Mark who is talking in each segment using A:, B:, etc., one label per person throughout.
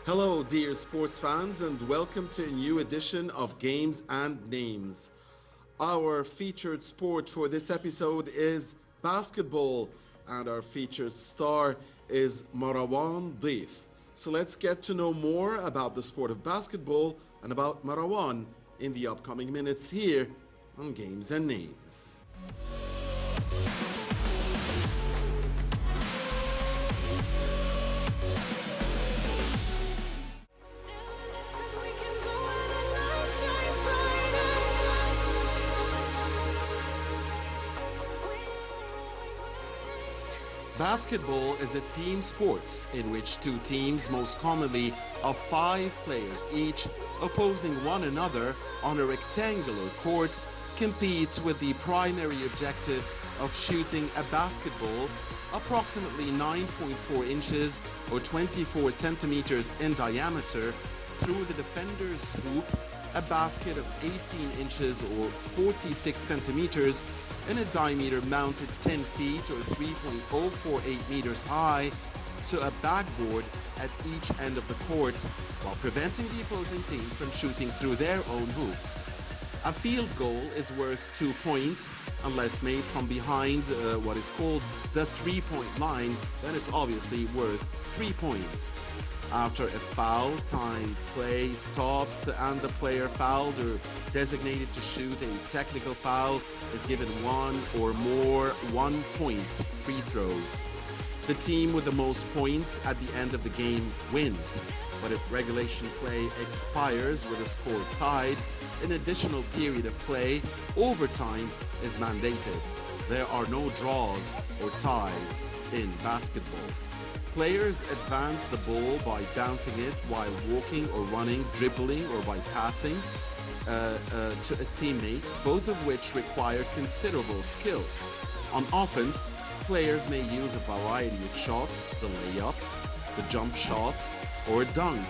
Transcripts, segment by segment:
A: Hello, dear sports fans, and welcome to a new edition of Games and Names. Our featured sport for this episode is basketball, and our featured star is Marwan Dif. So let's get to know more about the sport of basketball and about Marwan in the upcoming minutes here on Games and Names. Basketball is a team sport in which two teams, most commonly of 5 players each, opposing one another on a rectangular court, compete with the primary objective of shooting a basketball approximately 9.4 inches or 24 centimeters in diameter through the defender's hoop, a basket of 18 inches or 46 centimeters in a diameter mounted 10 feet or 3.048 meters high to a backboard at each end of the court, while preventing the opposing team from shooting through their own hoop. A field goal is worth 2 points unless made from behind what is called the three-point line, then it's obviously worth 3 points. After a foul, time play stops and the player fouled or designated to shoot a technical foul is given one or more 1-point free throws. The team with the most points at the end of the game wins, but if regulation play expires with a score tied, an additional period of play, overtime, is mandated. There are no draws or ties in basketball. Players advance the ball by bouncing it while walking or running, dribbling, or by passing to a teammate, both of which require considerable skill. On offense, players may use a variety of shots, the layup, the jump shot, or a dunk.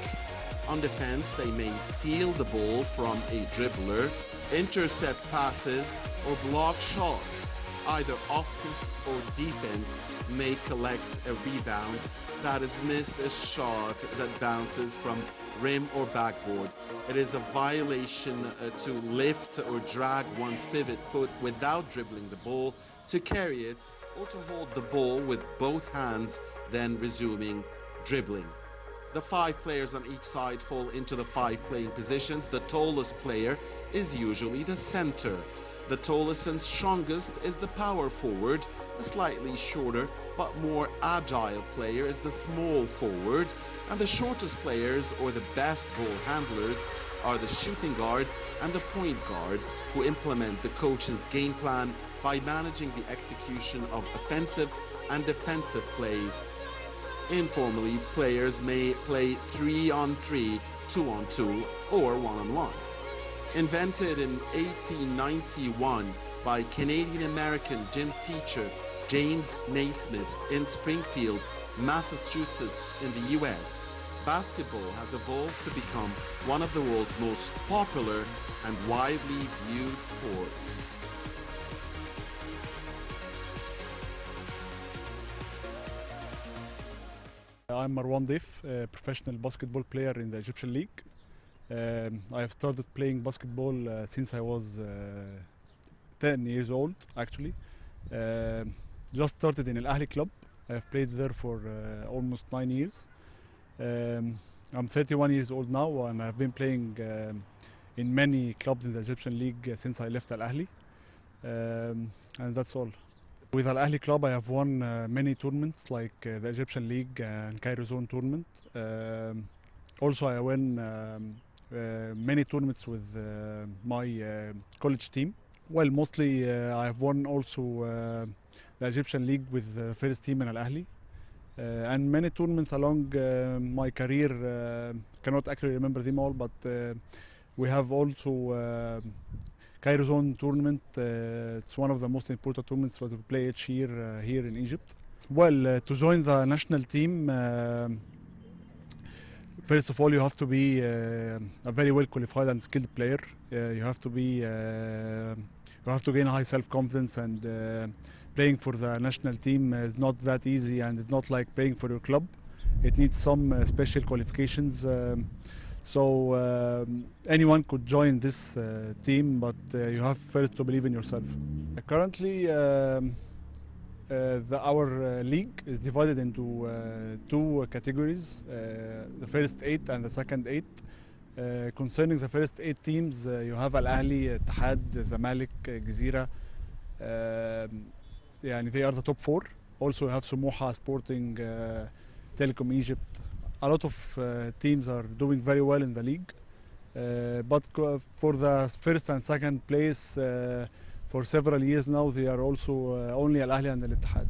A: On defense, they may steal the ball from a dribbler, intercept passes, or block shots. Either offense or defense may collect a rebound that is missed, a shot that bounces from rim or backboard. It is a violation to lift or drag one's pivot foot without dribbling the ball, to carry it, or to hold the ball with both hands, then resuming dribbling. The 5 players on each side fall into the 5 playing positions. The tallest player is usually the center. The tallest and strongest is the power forward. A slightly shorter but more agile player is the small forward. And the shortest players, or the best ball handlers, are the shooting guard and the point guard, who implement the coach's game plan by managing the execution of offensive and defensive plays. Informally, players may play 3-on-3, 2-on-2, or 1-on-1. Invented in 1891 by Canadian-American gym teacher James Naismith in Springfield, Massachusetts in the US, basketball has evolved to become one of the world's most popular and widely viewed sports.
B: I'm Marwan Dif, a professional basketball player in the Egyptian League. I have started playing basketball since I was 10 years old, actually. Just started in Al Ahly club. I have played there for almost 9 years. I'm 31 years old now, and I've been playing in many clubs in the Egyptian League since I left Al Ahly. And that's all. With Al Ahly club, I have won many tournaments like the Egyptian League and Cairo Zone tournament. Also, I won many tournaments with my college team. Well, mostly I have won also the Egyptian League with the first team in Al Ahly. And many tournaments along my career. Cannot actually remember them all, but we have also Cairo Zone tournament. It's one of the most important tournaments that we play each year here in Egypt. Well, to join the national team, first of all, you have to be a very well qualified and skilled player. You have to gain high self-confidence, and playing for the national team is not that easy, and it's not like playing for your club. it needs some special qualifications. So anyone could join this team, but you have first to believe in yourself. Currently, our league is divided into two categories, the first 8 and the second 8. Concerning the first 8 teams, you have Al Ahly, Ittihad, Zamalek, Gezira. They are the top 4. Also you have Sumuha, Sporting, Telecom Egypt. A lot of teams are doing very well in the league. But for the first and second place, for several years now, they are also only Al Ahly and Al Ittihad.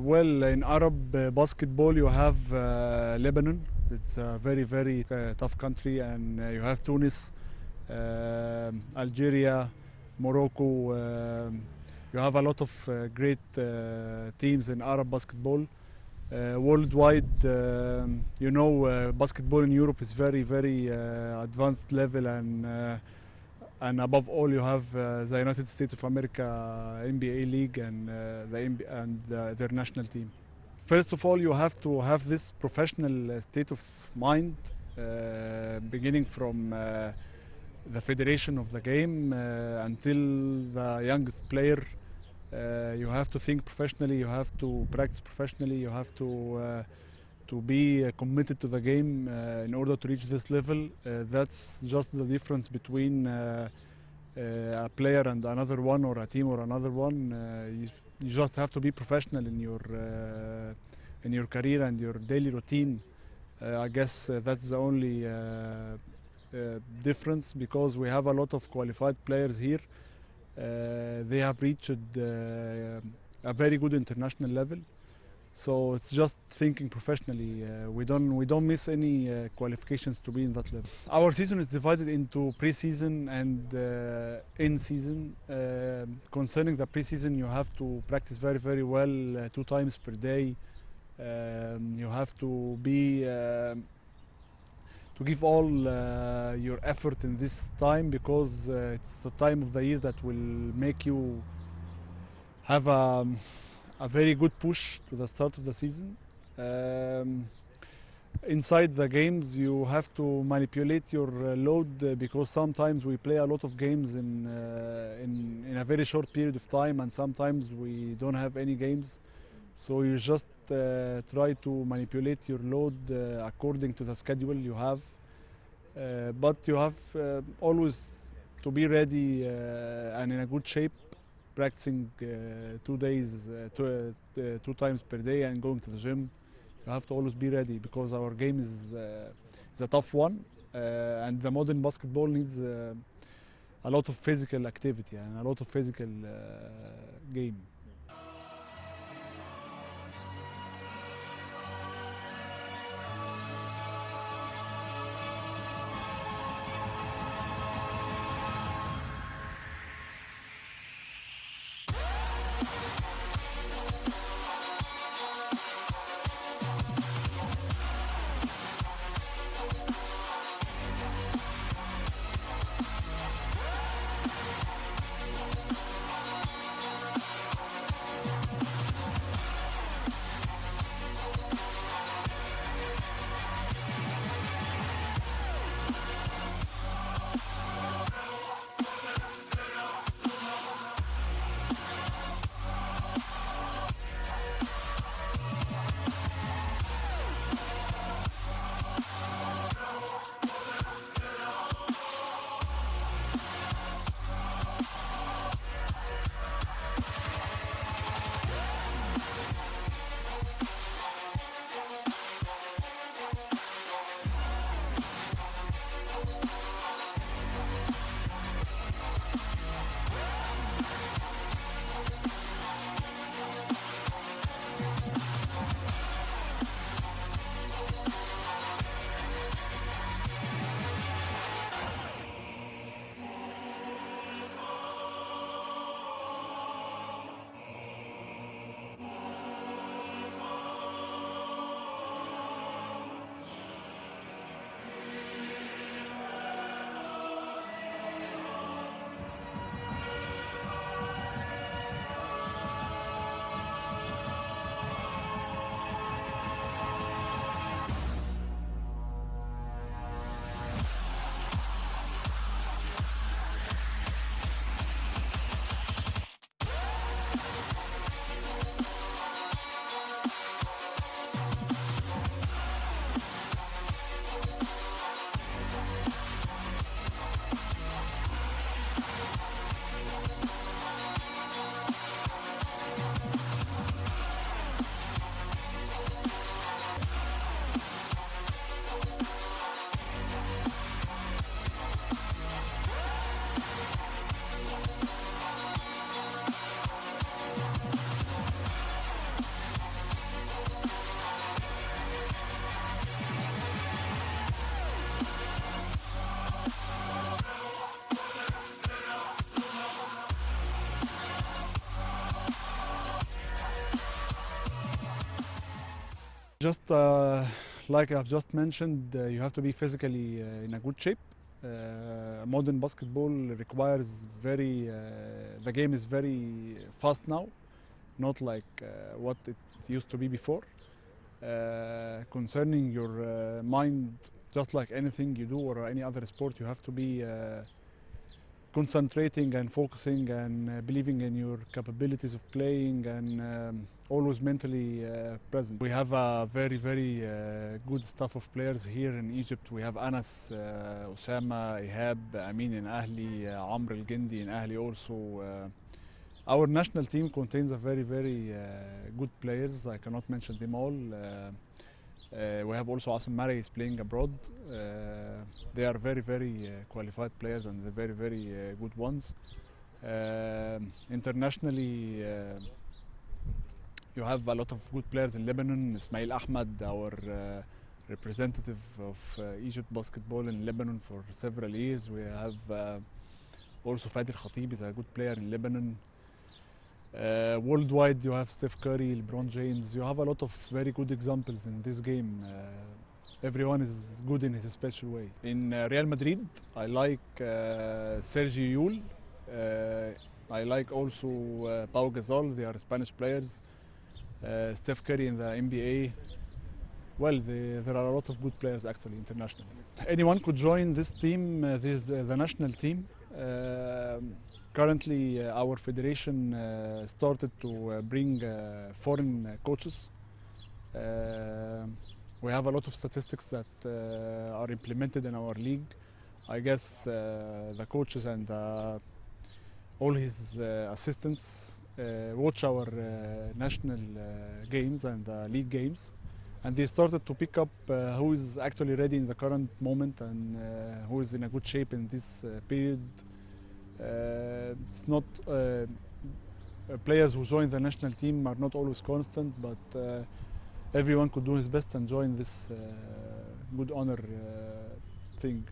B: Well, in Arab basketball, you have Lebanon. It's a very, very tough country, and you have Tunis, Algeria, Morocco. You have a lot of great teams in Arab basketball. Worldwide, basketball in Europe is very, very advanced level, and above all, you have the United States of America NBA League and their national team. First of all, you have to have this professional state of mind, beginning from the federation of the game until the youngest player. You have to think professionally, you have to practice professionally, you have to be committed to the game in order to reach this level. That's just the difference between a player and another one, or a team or another one. You just have to be professional in your career and your daily routine. I guess that's the only difference, because we have a lot of qualified players here. They have reached a very good international level. So it's just thinking professionally. We don't miss any qualifications to be in that level. Our season is divided into pre-season and in-season. Concerning the pre-season, you have to practice very, very well 2 times per day. You have to be to give all your effort in this time because it's the time of the year that will make you have a very good push to the start of the season. Um, Inside the games, you have to manipulate your load because sometimes we play a lot of games in a very short period of time, and sometimes we don't have any games. So you just try to manipulate your load according to the schedule you have. But you have always to be ready and in a good shape, practicing 2 days, 2 times per day, and going to the gym. You have to always be ready because our game is a tough one, and the modern basketball needs a lot of physical activity and a lot of physical game. Just like I've just mentioned, you have to be physically in a good shape. Modern basketball requires the game is very fast now, not like what it used to be before. Concerning your mind, just like anything you do or any other sport, you have to be concentrating and focusing and believing in your capabilities of playing and always mentally present. We have a very, very good staff of players here in Egypt. We have Anas, Osama, Ihab, Amin in Ahli, Amr El Gindi in Ahli also. Our national team contains a very, very good players. I cannot mention them all. We have also Asim Mari is playing abroad. They are very, very qualified players and they're very, very good ones. Internationally, You have a lot of good players in Lebanon. Ismail Ahmad, our representative of Egypt basketball in Lebanon for several years. We have also Fadi Khatib is a good player in Lebanon. Worldwide, you have Steph Curry, LeBron James. You have a lot of very good examples in this game. Everyone is good in his special way. In Real Madrid, I like Sergio Llull. I like also Pau Gasol. They are Spanish players. Steph Curry in the NBA. Well, there are a lot of good players actually internationally. Anyone could join this team, the national team. Currently, our federation started to bring foreign coaches. We have a lot of statistics that are implemented in our league. I guess the coaches and all his assistants watch our national games and league games, and they started to pick up who is actually ready in the current moment and who is in a good shape in this period. It's not players who join the national team are not always constant, but everyone could do his best and join this good honor thing.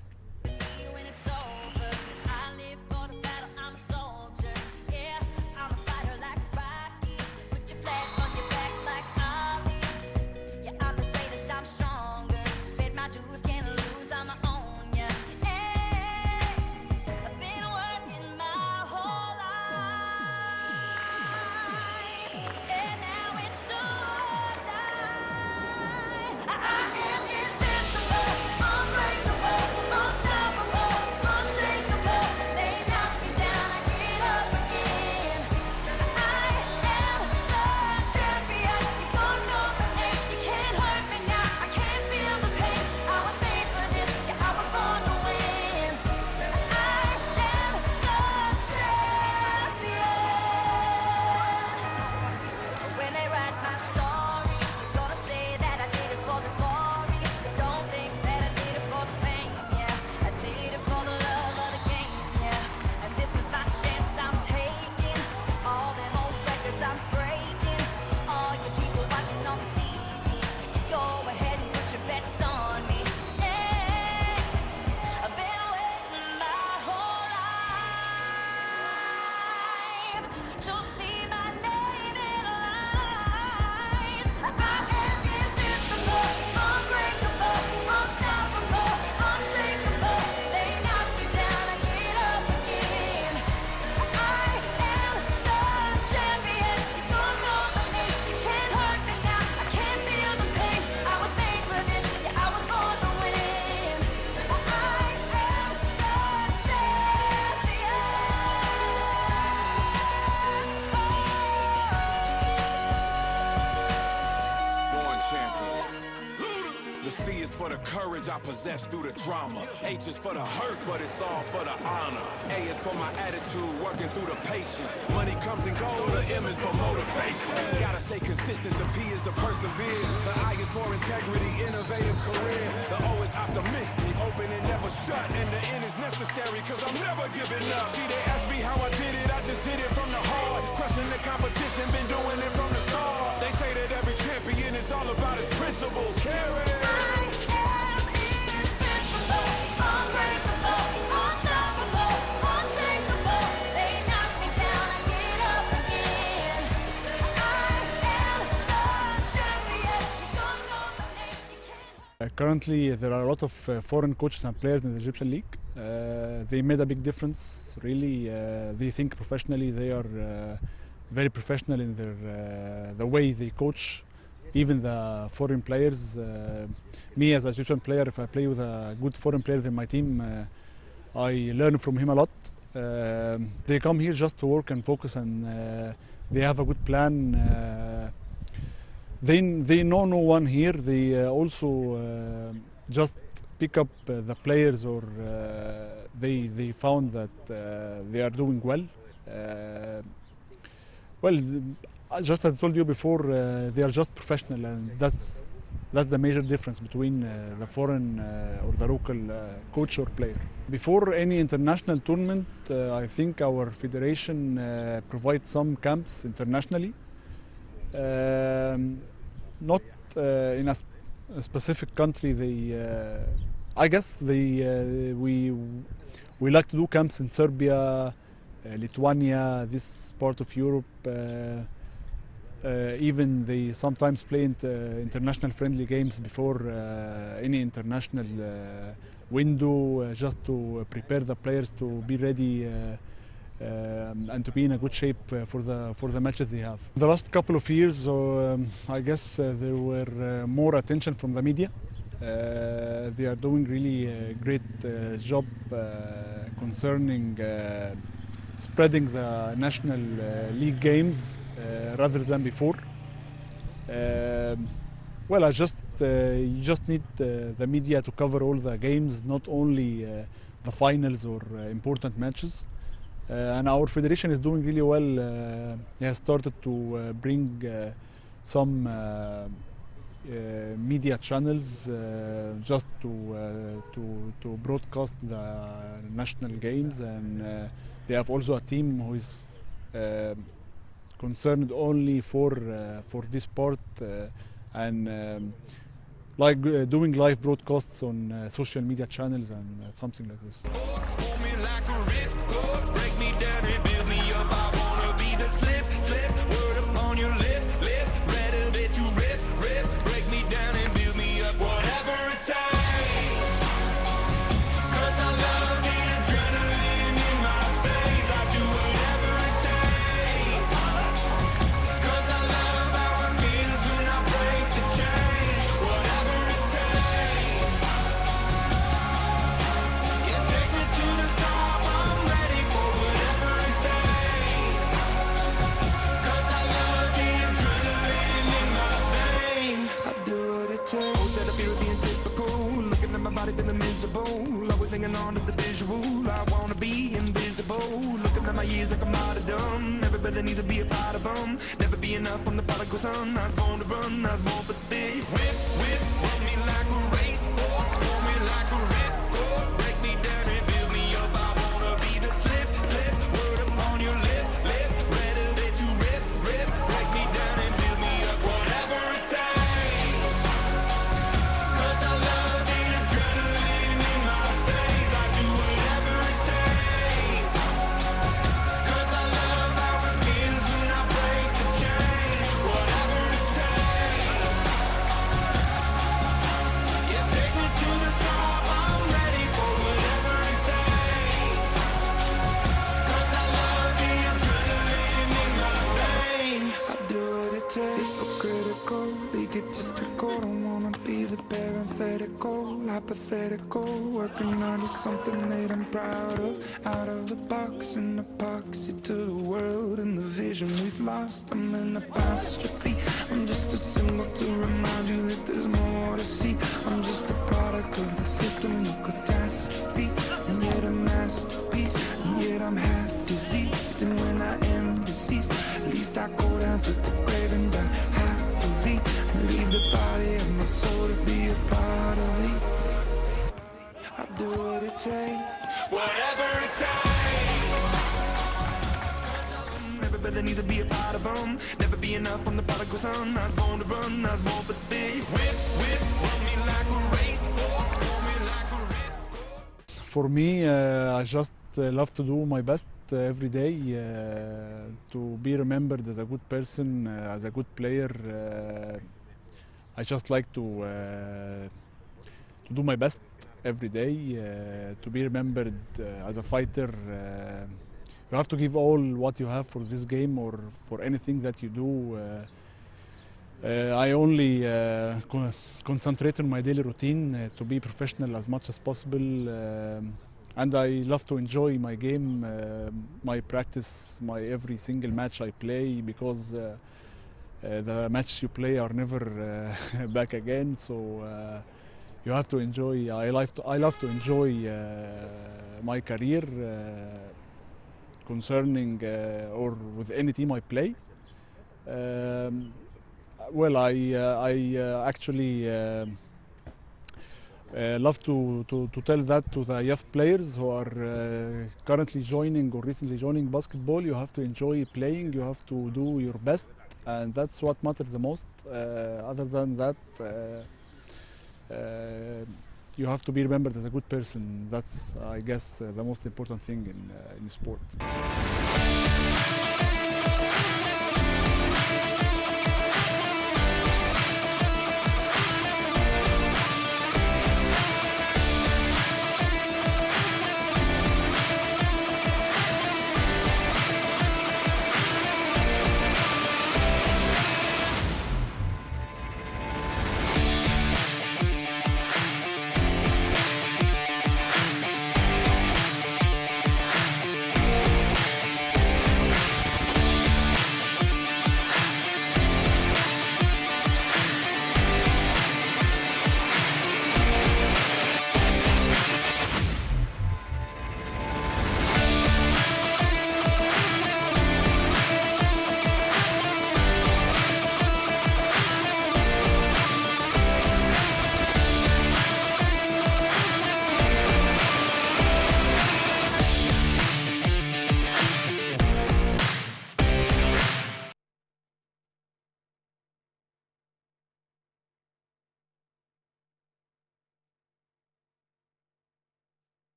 C: For the courage I possess through the drama. H is for the hurt, but it's all for the honor. A is for my attitude, working through the patience. Money comes and goes, the M is for motivation. Gotta stay consistent, the P is to persevere. The I is for integrity, innovative career. The O is optimistic, open and never shut. And the N is necessary, cause I'm never giving up. See, they ask me how I did it, I just did it from the heart. Crushing the competition, been doing it from the start. They say that every champion is all about his principles. Carry it.
B: Currently, there are a lot of foreign coaches and players in the Egyptian League. They made a big difference, really. They think professionally. They are very professional in the way they coach, even the foreign players. Me as an Egyptian player, if I play with a good foreign player in my team, I learn from him a lot. They come here just to work and focus, and they have a good plan. They know no one here. They also just pick up the players, or they found that they are doing well. Well, just as I told you before, they are just professional, and that's the major difference between the foreign or the local coach or player. Before any international tournament, I think our federation provides some camps internationally. Not in a specific country. I guess we like to do camps in Serbia, Lithuania, this part of Europe. Even they sometimes play international friendly games before any international window, just to prepare the players to be ready and to be in a good shape for the matches they have. The last couple of years, I guess there were more attention from the media. They are doing really a great job concerning spreading the national league games rather than before. Well, you just need the media to cover all the games, not only the finals or important matches. And our federation is doing really well. It has started to bring some media channels just to broadcast the national games, and they have also a team who is concerned only for this part and like doing live broadcasts on social media channels and something like this.
C: Feeling miserable, always hanging on to the visual. I wanna be invisible. Looking at my years like I'm out of dumb. Everybody needs to be a part of them. Never be enough, I'm the prodigal son. I was born to run, I was born for this. Whip, run me like a racehorse. Pull me like a ripcord. Break me down and build me up. I wanna be the slip, word up on your lip. Better that you rip. Break me down and build me up. Whatever it takes. 'Cause I love the adrenaline in my veins. I do whatever it takes. 'Cause I love how it feels when I break the chains. Whatever it takes. Yeah, take me to the top. I'm ready for whatever it takes. 'Cause I love the adrenaline in my veins. I do what it takes. Critical, egotistical. Don't wanna be the parenthetical, hypothetical. Working on something that I'm proud of. Out of the box, an epoxy to the world and the vision we've lost. I'm an apostrophe. I'm just a symbol to remind you that there's more to see. I'm just a product of the system of catastrophe, and yet a masterpiece, and yet I'm half diseased. And when I am deceased, at least I go down to the grave and die happily, and leave the body of my soul to be a part of me. I do what it takes, whatever it takes. Everybody needs to be a part of them. Never be enough, I'm the prodigal son. I was born to run, I was born for this. Whip, run me like a racehorse. Pull me like a ripcord.
B: For me, I just love to do my best every day to be remembered as a good person, as a good player. I just like to do my best every day, to be remembered as a fighter. You have to give all what you have for this game or for anything that you do. I only concentrate on my daily routine to be professional as much as possible, and I love to enjoy my game, my practice, my every single match I play, because the matches you play are never back again. So you have to enjoy. I love to enjoy my career concerning or with any team I play. Well, I actually love to tell that to the youth players who are currently joining or recently joining basketball. You have to enjoy playing, you have to do your best, and that's what matters the most. Other than that, you have to be remembered as a good person. That's, I guess, the most important thing in sport.